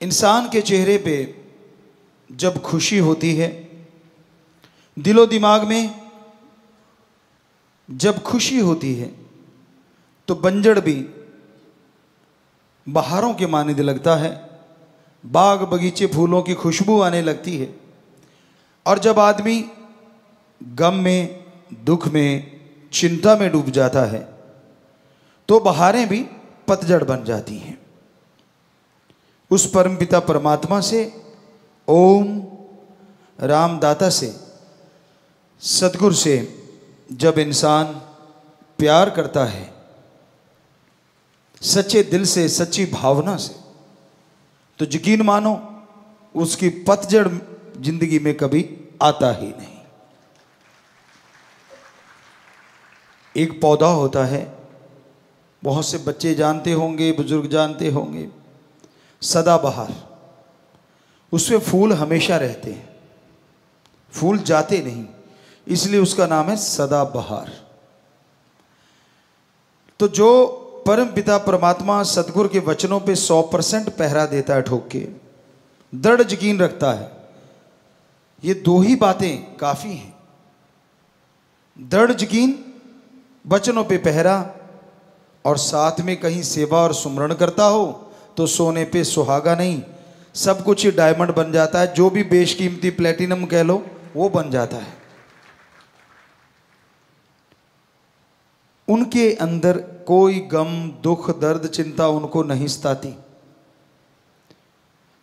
इंसान के चेहरे पे जब खुशी होती है, दिलो दिमाग में जब खुशी होती है, तो बंजड़ भी बहारों के मानने लगता है, बाग बगीचे फूलों की खुशबू आने लगती है। और जब आदमी गम में, दुख में, चिंता में डूब जाता है, तो बहारें भी पतझड़ बन जाती हैं। उस परमपिता परमात्मा से, ओम रामदाता से, सतगुरु से जब इंसान प्यार करता है, सच्चे दिल से, सच्ची भावना से, तो यकीन मानो उसकी पतझड़ जिंदगी में कभी आता ही नहीं। एक पौधा होता है, बहुत से बच्चे जानते होंगे, बुजुर्ग जानते होंगे, सदाबहार। उसमें फूल हमेशा रहते हैं, फूल जाते नहीं, इसलिए उसका नाम है सदाबहार। तो जो परम पिता परमात्मा सतगुरु के वचनों पे 100% पहरा देता है, ठोक के दृढ़ यकीन रखता है, ये दो ही बातें काफी हैं। दृढ़ यकीन, वचनों पे पहरा, और साथ में कहीं सेवा और सुमरण करता हो तो सोने पे सुहागा नहीं, सब कुछ ही डायमंड बन जाता है। जो भी बेशकीमती प्लेटिनम कह लो वो बन जाता है। उनके अंदर कोई गम, दुख, दर्द, चिंता उनको नहीं सताती।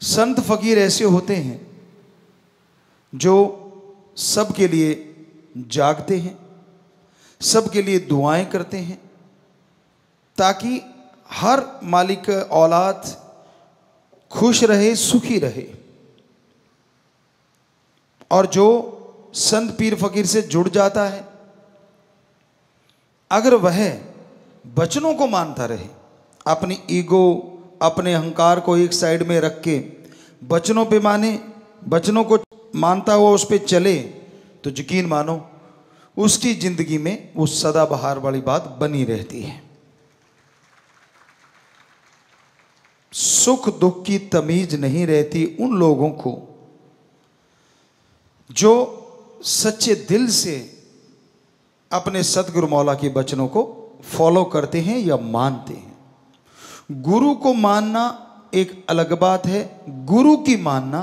संत फकीर ऐसे होते हैं जो सबके लिए जागते हैं, सबके लिए दुआएं करते हैं, ताकि हर मालिक औलाद खुश रहे, सुखी रहे। और जो संत पीर फकीर से जुड़ जाता है, अगर वह वचनों को मानता रहे, अपनी ईगो, अपने अहंकार को एक साइड में रख के वचनों पे माने, वचनों को मानता हुआ उस पे चले, तो यकीन मानो उसकी जिंदगी में वो सदाबहार वाली बात बनी रहती है। सुख दुख की तमीज नहीं रहती उन लोगों को जो सच्चे दिल से अपने सतगुरु मौला के वचनों को फॉलो करते हैं या मानते हैं। गुरु को मानना एक अलग बात है, गुरु की मानना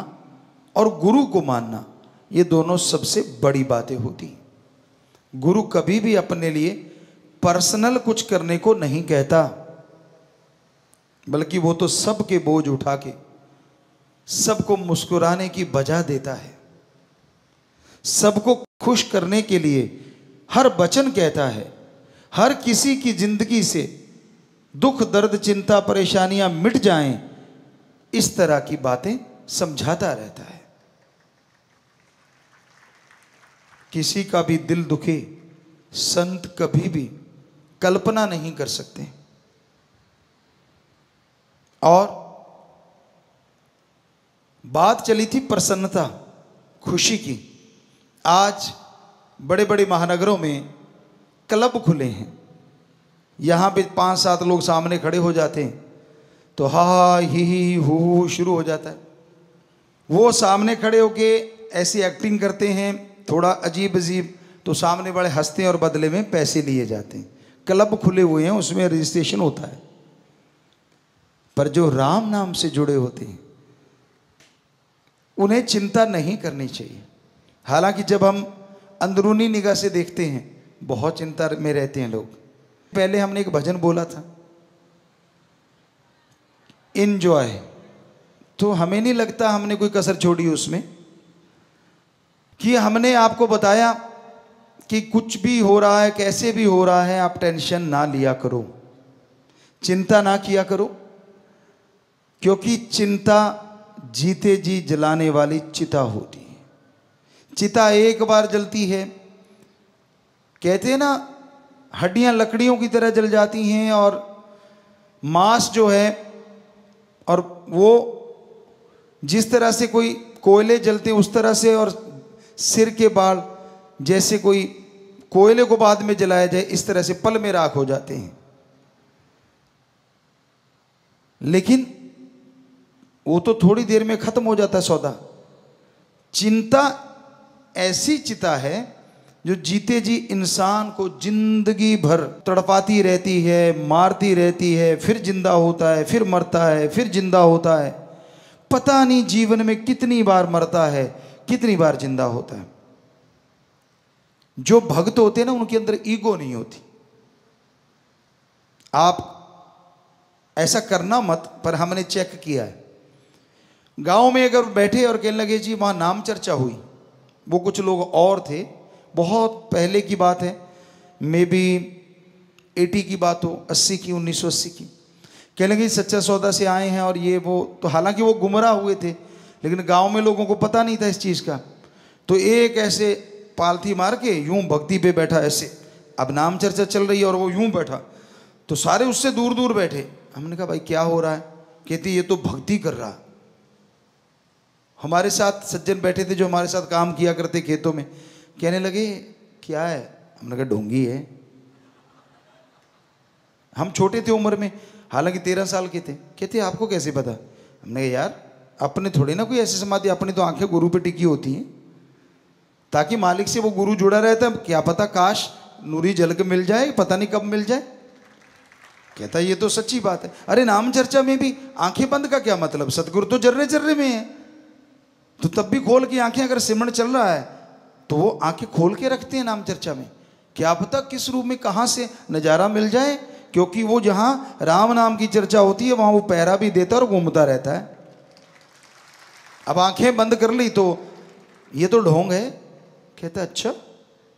और गुरु को मानना, ये दोनों सबसे बड़ी बातें होती हैं। गुरु कभी भी अपने लिए पर्सनल कुछ करने को नहीं कहता, बल्कि वो तो सबके बोझ उठा के सबको मुस्कुराने की वजह देता है, सबको खुश करने के लिए हर वचन कहता है। हर किसी की जिंदगी से दुख, दर्द, चिंता, परेशानियां मिट जाएं, इस तरह की बातें समझाता रहता है। किसी का भी दिल दुखे, संत कभी भी कल्पना नहीं कर सकते। और बात चली थी प्रसन्नता, खुशी की। आज बड़े बड़े महानगरों में क्लब खुले हैं, यहाँ पे 5-7 लोग सामने खड़े हो जाते हैं तो हा ही हू शुरू हो जाता है। वो सामने खड़े होके ऐसी एक्टिंग करते हैं थोड़ा अजीब अजीब, तो सामने वाले हंसते हैं और बदले में पैसे लिए जाते हैं। क्लब खुले हुए हैं, उसमें रजिस्ट्रेशन होता है। पर जो राम नाम से जुड़े होते हैं उन्हें चिंता नहीं करनी चाहिए। हालांकि जब हम अंदरूनी निगाह से देखते हैं बहुत चिंता में रहते हैं लोग। पहले हमने एक भजन बोला था, एंजॉय, तो हमें नहीं लगता हमने कोई कसर छोड़ी उसमें, कि हमने आपको बताया कि कुछ भी हो रहा है, कैसे भी हो रहा है, आप टेंशन ना लिया करो, चिंता ना किया करो, क्योंकि चिंता जीते जी जलाने वाली चिता होती है। चिता एक बार जलती है, कहते हैं ना, हड्डियां लकड़ियों की तरह जल जाती हैं, और मांस जो है, और वो जिस तरह से कोई कोयले जलते हैं उस तरह से, और सिर के बाल जैसे कोई कोयले को बाद में जलाया जाए इस तरह से पल में राख हो जाते हैं। लेकिन वो तो थोड़ी देर में खत्म हो जाता है सौदा। चिंता ऐसी चिता है जो जीते जी इंसान को जिंदगी भर तड़पाती रहती है, मारती रहती है, फिर जिंदा होता है, फिर मरता है, फिर जिंदा होता है। पता नहीं जीवन में कितनी बार मरता है, कितनी बार जिंदा होता है। जो भक्त होते हैं ना, उनके अंदर ईगो नहीं होती। आप ऐसा करना मत, पर हमने चेक किया है। गांव में अगर बैठे और कहने लगे जी वहां नाम चर्चा हुई, वो कुछ लोग और थे, बहुत पहले की बात है, मे बी 80 की बात हो, 80 की, 1980 की। कहने लगे सच्चा सौदा से आए हैं और ये वो, तो हालांकि वो गुमराह हुए थे, लेकिन गांव में लोगों को पता नहीं था इस चीज़ का। तो एक ऐसे पालथी मार के यूं भक्ति पे बैठा ऐसे, अब नाम चर्चा चल रही है और वो यूं बैठा, तो सारे उससे दूर दूर बैठे। हमने कहा भाई क्या हो रहा है? कहती ये तो भक्ति कर रहा। हमारे साथ सज्जन बैठे थे जो हमारे साथ काम किया करते खेतों में, कहने लगे क्या है? हमने कहा ढोंगी है। हम छोटे थे उम्र में, हालांकि 13 साल के थे। कहते आपको कैसे पता? हमने कहा यार अपने थोड़ी ना कोई ऐसी समाधि, अपनी तो आंखें गुरु पे टिकी होती हैं, ताकि मालिक से वो गुरु जुड़ा रहता है। क्या पता काश नूरी जल के मिल जाए, पता नहीं कब मिल जाए। कहता ये तो सच्ची बात है। अरे नाम चर्चा में भी आंखें बंद का क्या मतलब? सतगुरु तो जर्रे जर्रे में है, तो तब भी खोल की आंखें, अगर सिमरन चल रहा है तो वो आंखें खोल के रखते हैं नाम चर्चा में। क्या पता किस रूप में कहां से नजारा मिल जाए, क्योंकि वो जहां राम नाम की चर्चा होती है वहां वो पहरा भी देता और घूमता रहता है। अब आंखें बंद कर ली तो ये तो ढोंग है। कहता अच्छा,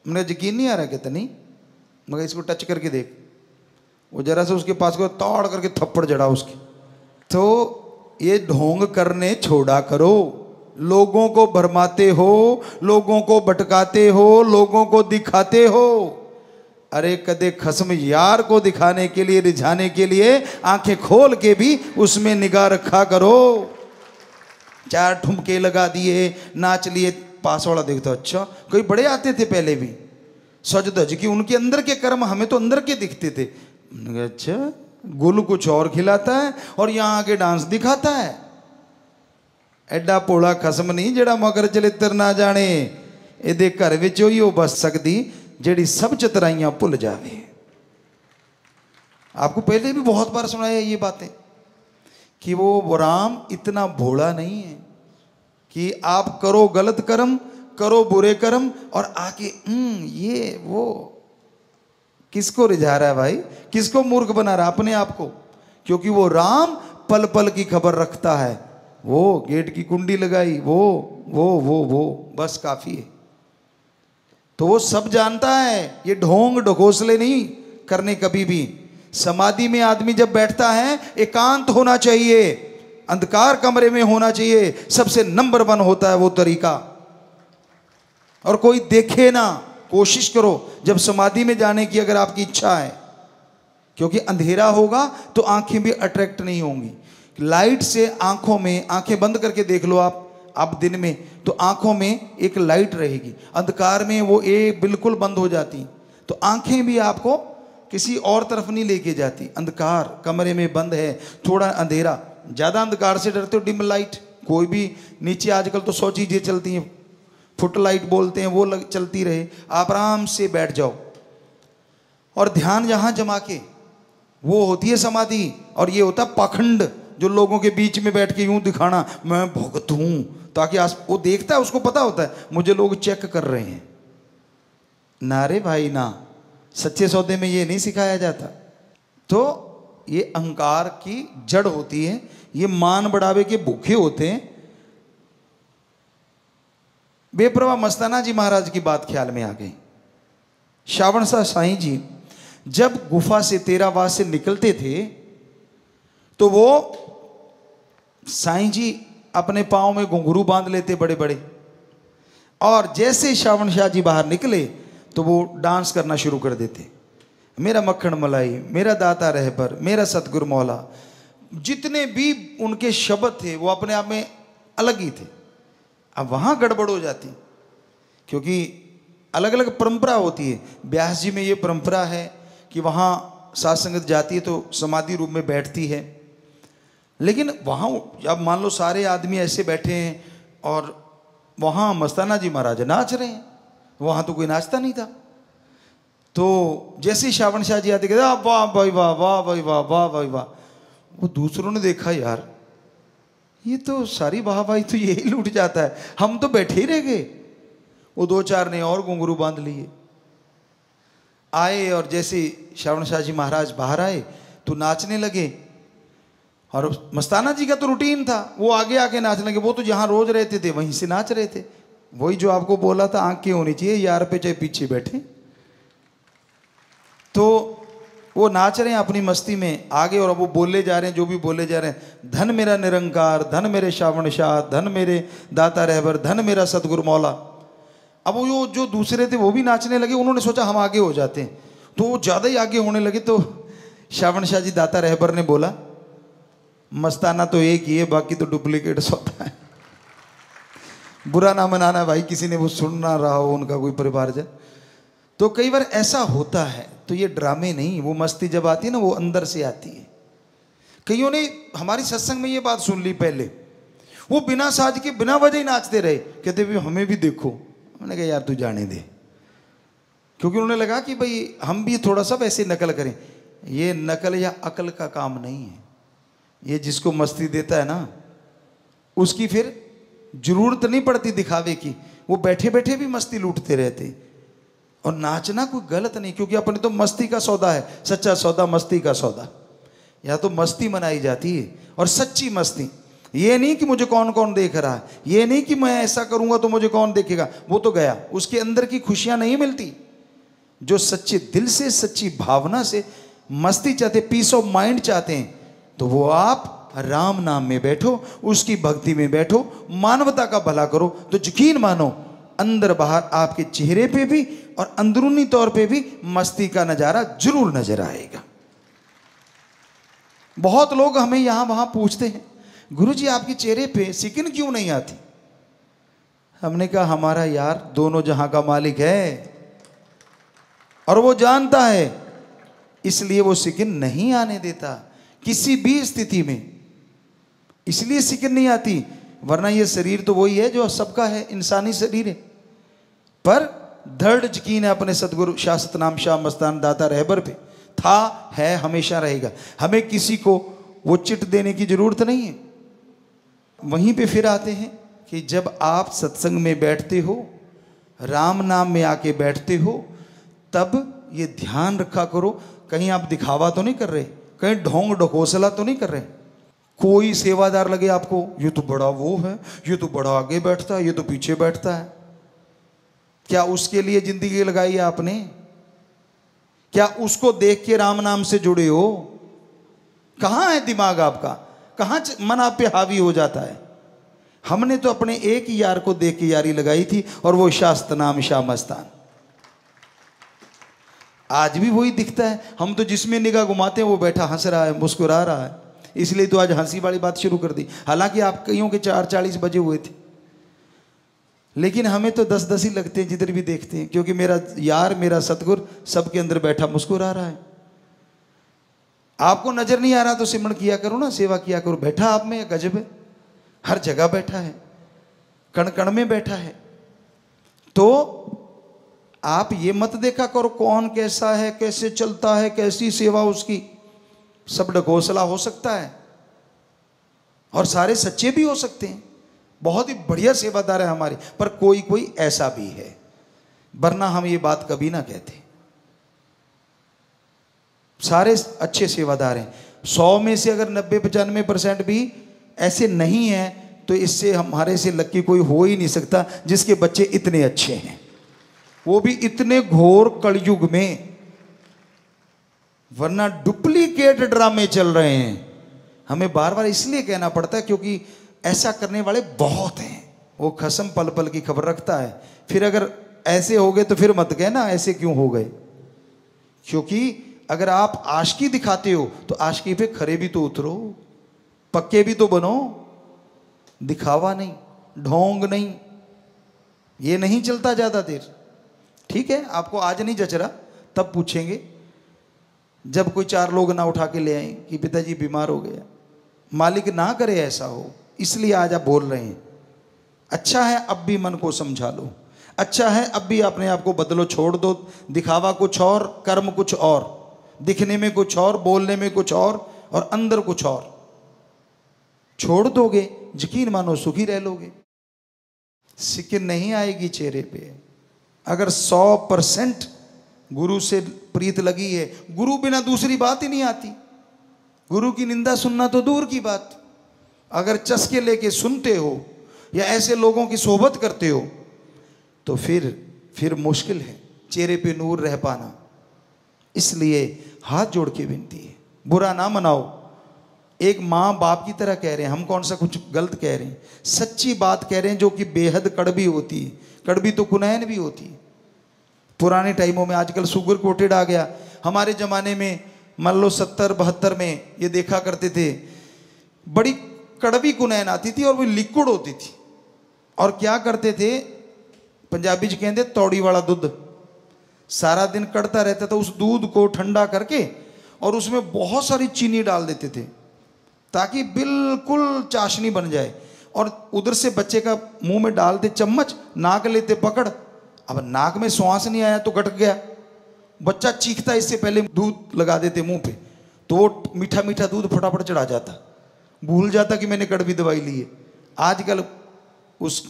मुझे यकीन नहीं आ रहा। कहता नहीं, मगर इसको टच करके देख। वो जरा से उसके पास को तोड़ करके थप्पड़ जड़ा उसकी। तो ये ढोंग करने छोड़ा करो। लोगों को भरमाते हो, लोगों को भटकाते हो, लोगों को दिखाते हो। अरे कदे खस्म यार को दिखाने के लिए, रिझाने के लिए आंखें खोल के भी उसमें निगाह रखा करो। 4 ठुमके लगा दिए, नाच लिए, पास वाला देखता अच्छा, कोई बड़े आते थे पहले भी सज धज की, उनके अंदर के कर्म हमें तो अंदर के दिखते थे। अच्छा, गुल कुछ और खिलाता है और यहाँ आके डांस दिखाता है। एडा पोला खसम नहीं जेड़ा मगर चलित्र ना जाने, एदे घर विच ही हो बस सकती जेड़ी सब चतराइयां भुल जावे। आपको पहले भी बहुत बार सुनाया ये बातें कि वो राम इतना भोला नहीं है कि आप करो गलत कर्म, करो बुरे कर्म और आके ये वो। किसको रिझा रहा है भाई? किसको मूर्ख बना रहा है? अपने आप को। क्योंकि वो राम पल पल की खबर रखता है। वो गेट की कुंडी लगाई, वो बस काफी है। तो वो सब जानता है। ये ढोंग ढकोसले नहीं करने कभी भी। समाधि में आदमी जब बैठता है एकांत होना चाहिए, अंधकार कमरे में होना चाहिए। सबसे नंबर 1 होता है वो तरीका। और कोई देखे ना, कोशिश करो जब समाधि में जाने की, अगर आपकी इच्छा है, क्योंकि अंधेरा होगा तो आंखें भी अट्रैक्ट नहीं होंगी। लाइट से आंखों में, आंखें बंद करके देख लो आप दिन में, तो आंखों में एक लाइट रहेगी। अंधकार में वो बिल्कुल बंद हो जाती, तो आंखें भी आपको किसी और तरफ नहीं लेके जाती। अंधकार कमरे में बंद है, थोड़ा अंधेरा, ज़्यादा अंधकार से डरते हो, डिम लाइट। कोई भी नीचे आजकल तो 100 चीज़ें चलती हैं, फुट लाइट बोलते हैं, वो चलती रहे। आप आराम से बैठ जाओ और ध्यान यहाँ जमा के, वो होती है समाधि। और ये होता है पाखंड, जो लोगों के बीच में बैठ के यूं दिखाना मैं भक्त हूं, ताकि वो देखता है, उसको पता होता है मुझे लोग चेक कर रहे हैं। ना रे भाई ना, सच्चे सौदे में ये नहीं सिखाया जाता। तो ये अहंकार की जड़ होती है। ये मान बढ़ावे के भूखे होते हैं। बेप्रवाह मस्ताना जी महाराज की बात ख्याल में आ गई। श्रावण शाह साईं जी जब गुफा से तेरावास से निकलते थे तो वो साईं जी अपने पाँव में घुंघरू बांध लेते बड़े बड़े, और जैसे श्रावण शाह जी बाहर निकले तो वो डांस करना शुरू कर देते। मेरा मक्खन मलाई, मेरा दाता रहबर, मेरा सतगुरु मौला, जितने भी उनके शब्द थे वो अपने आप में अलग ही थे। अब वहाँ गड़बड़ हो जाती, क्योंकि अलग अलग परंपरा होती है। ब्यास जी में ये परंपरा है कि वहाँ साध संगत जाती है तो समाधि रूप में बैठती है। लेकिन वहाँ अब मान लो सारे आदमी ऐसे बैठे हैं और वहाँ मस्ताना जी महाराज नाच रहे हैं, वहाँ तो कोई नाचता नहीं था। तो जैसे ही श्रावण शाह जी आते कहते वाह भाई वाह, वाह भाई वाह, वाह भाई वाह। वो दूसरों ने देखा यार ये तो सारी वाह भाई तो यही लूट जाता है, हम तो बैठे ही रह गए। वो दो चार ने और घुंघरू बांध लिए आए, और जैसे श्रावण शाह जी महाराज बाहर आए तो नाचने लगे। और मस्ताना जी का तो रूटीन था, वो आगे आके नाचने लगे। वो तो जहाँ रोज रहते थे वहीं से नाच रहे थे। वही जो आपको बोला था आंखें होनी चाहिए यार पे चाहे पीछे बैठे। तो वो नाच रहे हैं अपनी मस्ती में आगे, और अब वो बोले जा रहे हैं जो भी बोले जा रहे हैं, धन मेरा निरंकार, धन मेरे श्रावण शाह, धन मेरे दाता रहबर, धन मेरा सतगुरु मौला। अब वो जो दूसरे थे वो भी नाचने लगे। उन्होंने सोचा हम आगे हो जाते हैं, तो वो ज़्यादा ही आगे होने लगे। तो श्रावण शाह जी दाता रहबर ने बोला मस्ताना तो एक ही है, बाकी तो डुप्लीकेट्स होता है। बुरा ना मनाना भाई, किसी ने वो सुन ना रहा हो उनका कोई परिवारजन। तो कई बार ऐसा होता है, तो ये ड्रामे नहीं, वो मस्ती जब आती है ना वो अंदर से आती है। कईयों ने हमारी सत्संग में ये बात सुन ली पहले, वो बिना साज के बिना वजह ही नाचते रहे, कहते भी हमें भी देखो। मैंने कहा यार तू जाने दे, क्योंकि उन्होंने लगा कि भाई हम भी थोड़ा सा वैसे नकल करें। ये नकल या अकल का काम नहीं है, ये जिसको मस्ती देता है ना उसकी फिर जरूरत नहीं पड़ती दिखावे की, वो बैठे बैठे भी मस्ती लूटते रहते। और नाचना कोई गलत नहीं, क्योंकि अपने तो मस्ती का सौदा है, सच्चा सौदा मस्ती का सौदा। या तो मस्ती मनाई जाती है, और सच्ची मस्ती। ये नहीं कि मुझे कौन कौन देख रहा है, ये नहीं कि मैं ऐसा करूंगा तो मुझे कौन देखेगा, वो तो गया, उसके अंदर की खुशियां नहीं मिलती। जो सच्चे दिल से सच्ची भावना से मस्ती चाहते, पीस ऑफ माइंड चाहते हैं, तो वो आप राम नाम में बैठो, उसकी भक्ति में बैठो, मानवता का भला करो, तो यकीन मानो अंदर बाहर आपके चेहरे पे भी और अंदरूनी तौर पे भी मस्ती का नजारा जरूर नजर आएगा। बहुत लोग हमें यहां वहां पूछते हैं गुरुजी आपके चेहरे पे सिकिन क्यों नहीं आती। हमने कहा हमारा यार दोनों जहां का मालिक है और वो जानता है, इसलिए वो सिकिन नहीं आने देता किसी भी स्थिति में, इसलिए सिकिन नहीं आती। वरना ये शरीर तो वही है जो सबका है, इंसानी शरीर है, पर दृढ़ यकीन है अपने सतगुरु शाश्वत नाम शाह मस्तान दाता रहबर पे, था है हमेशा रहेगा। हमें किसी को वो चिट देने की जरूरत नहीं है। वहीं पे फिर आते हैं कि जब आप सत्संग में बैठते हो, राम नाम में आके बैठते हो, तब ये ध्यान रखा करो कहीं आप दिखावा तो नहीं कर रहे, कहीं ढोंग ढकोसला तो नहीं कर रहे। कोई सेवादार लगे आपको, ये तो बड़ा वो है, ये तो बड़ा आगे बैठता है, ये तो पीछे बैठता है। क्या उसके लिए जिंदगी लगाई है आपने? क्या उसको देख के राम नाम से जुड़े हो? कहाँ है दिमाग आपका? कहाँ मन आप पे हावी हो जाता है? हमने तो अपने एक ही यार को देख के यारी लगाई थी, और वो शास्त्र नाम शाह मस्तान। आज भी वही दिखता है। हम तो जिसमें निगाह घुमाते हैं वो बैठा हंस रहा है, मुस्कुरा रहा है, इसलिए तो आज हंसी वाली बात शुरू कर दी। हालांकि आप कईयों के 4:40 बजे हुए थे, लेकिन हमें तो 10-10 ही लगते हैं जिधर भी देखते हैं, क्योंकि मेरा यार मेरा सतगुर सबके अंदर बैठा मुस्कुरा रहा है। आपको नजर नहीं आ रहा तो सिमरन किया करो ना, सेवा किया करो। बैठा आप में गजब है, हर जगह बैठा है, कण कण में बैठा है। तो आप ये मत देखा करो कौन कैसा है, कैसे चलता है, कैसी सेवा उसकी। सब ढकोसला हो सकता है और सारे सच्चे भी हो सकते हैं, बहुत ही बढ़िया सेवादार है हमारे, पर कोई कोई ऐसा भी है, वरना हम ये बात कभी ना कहते। सारे अच्छे सेवादार हैं। 100 में से अगर 90-95% भी ऐसे नहीं है, तो इससे हमारे से लक्की कोई हो ही नहीं सकता जिसके बच्चे इतने अच्छे हैं, वो भी इतने घोर कलयुग में। वरना डुप्लीकेट ड्रामे चल रहे हैं। हमें बार बार इसलिए कहना पड़ता है क्योंकि ऐसा करने वाले बहुत हैं। वो खसम पल पल की खबर रखता है। फिर अगर ऐसे हो गए तो फिर मत कहना ऐसे क्यों हो गए, क्योंकि अगर आप आशिकी दिखाते हो तो आशिकी पे खरे भी तो उतरो, पक्के भी तो बनो। दिखावा नहीं, ढोंग नहीं, ये नहीं चलता ज्यादा देर। ठीक है, आपको आज नहीं जच रहा, तब पूछेंगे जब कोई 4 लोग ना उठा के ले आए कि पिताजी बीमार हो गया, मालिक ना करे ऐसा हो, इसलिए आज आप बोल रहे हैं। अच्छा है अब भी मन को समझा लो, अच्छा है अब भी अपने आप को बदलो, छोड़ दो दिखावा कुछ और, कर्म कुछ और, दिखने में कुछ और, बोलने में कुछ और अंदर कुछ और। छोड़ दोगे, यकीन मानो सुखी रह लोगे, सिकिन नहीं आएगी चेहरे पे। अगर 100% गुरु से प्रीत लगी है, गुरु बिना दूसरी बात ही नहीं आती। गुरु की निंदा सुनना तो दूर की बात, अगर चस्के लेके सुनते हो या ऐसे लोगों की सोबत करते हो तो फिर मुश्किल है चेहरे पे नूर रह पाना। इसलिए हाथ जोड़ के विनती है, बुरा ना मनाओ। एक माँ बाप की तरह कह रहे हैं, हम कौन सा कुछ गलत कह रहे हैं, सच्ची बात कह रहे हैं जो कि बेहद कड़वी होती है। कड़वी तो कुनैन भी होती है। पुराने टाइमों में, आजकल शुगर कोटेड आ गया, हमारे ज़माने में मान लो 70-72 में ये देखा करते थे, बड़ी कड़वी कुनैन आती थी और वो लिक्विड होती थी। और क्या करते थे, पंजाबी च कहते तौड़ी वाला दूध, सारा दिन कड़ता रहता था। उस दूध को ठंडा करके और उसमें बहुत सारी चीनी डाल देते थे ताकि बिल्कुल चाशनी बन जाए, और उधर से बच्चे का मुंह में डालते चम्मच, नाक लेते पकड़। अब नाक में श्वास नहीं आया तो गट गया, बच्चा चीखता, इससे पहले दूध लगा देते मुंह पे तो वो मीठा मीठा दूध फटाफट चढ़ा जाता, भूल जाता कि मैंने कड़वी दवाई ली है। आजकल उस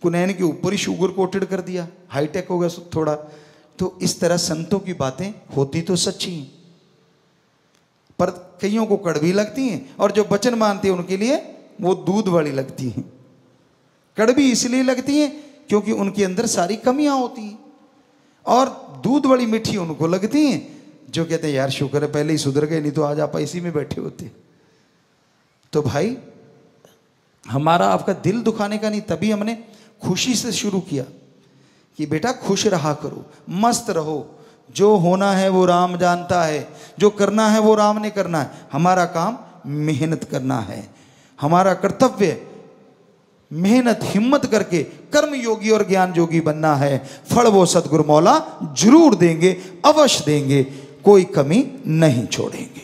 कुनैन के ऊपर ही शुगर कोटेड कर दिया, हाईटेक हो गया थोड़ा। तो इस तरह संतों की बातें होती तो सच्ची हैं, पर कईयों को कड़वी लगती हैं, और जो वचन मानते हैं उनके लिए वो दूध वाली लगती हैं। कड़वी इसलिए लगती हैं क्योंकि उनके अंदर सारी कमियां होती हैं, और दूध वाली मीठी उनको लगती हैं जो कहते हैं यार शुक्र है पहले ही सुधर गए, नहीं तो आज आप इसी में बैठे होते। तो भाई हमारा आपका दिल दुखाने का नहीं, तभी हमने खुशी से शुरू किया कि बेटा खुश रहा करो, मस्त रहो, जो होना है वो राम जानता है, जो करना है वो राम ने करना है। हमारा काम मेहनत करना है, हमारा कर्तव्य मेहनत हिम्मत करके कर्म योगी और ज्ञान योगी बनना है। फल वो सतगुरु मौला जरूर देंगे, अवश्य देंगे, कोई कमी नहीं छोड़ेंगे।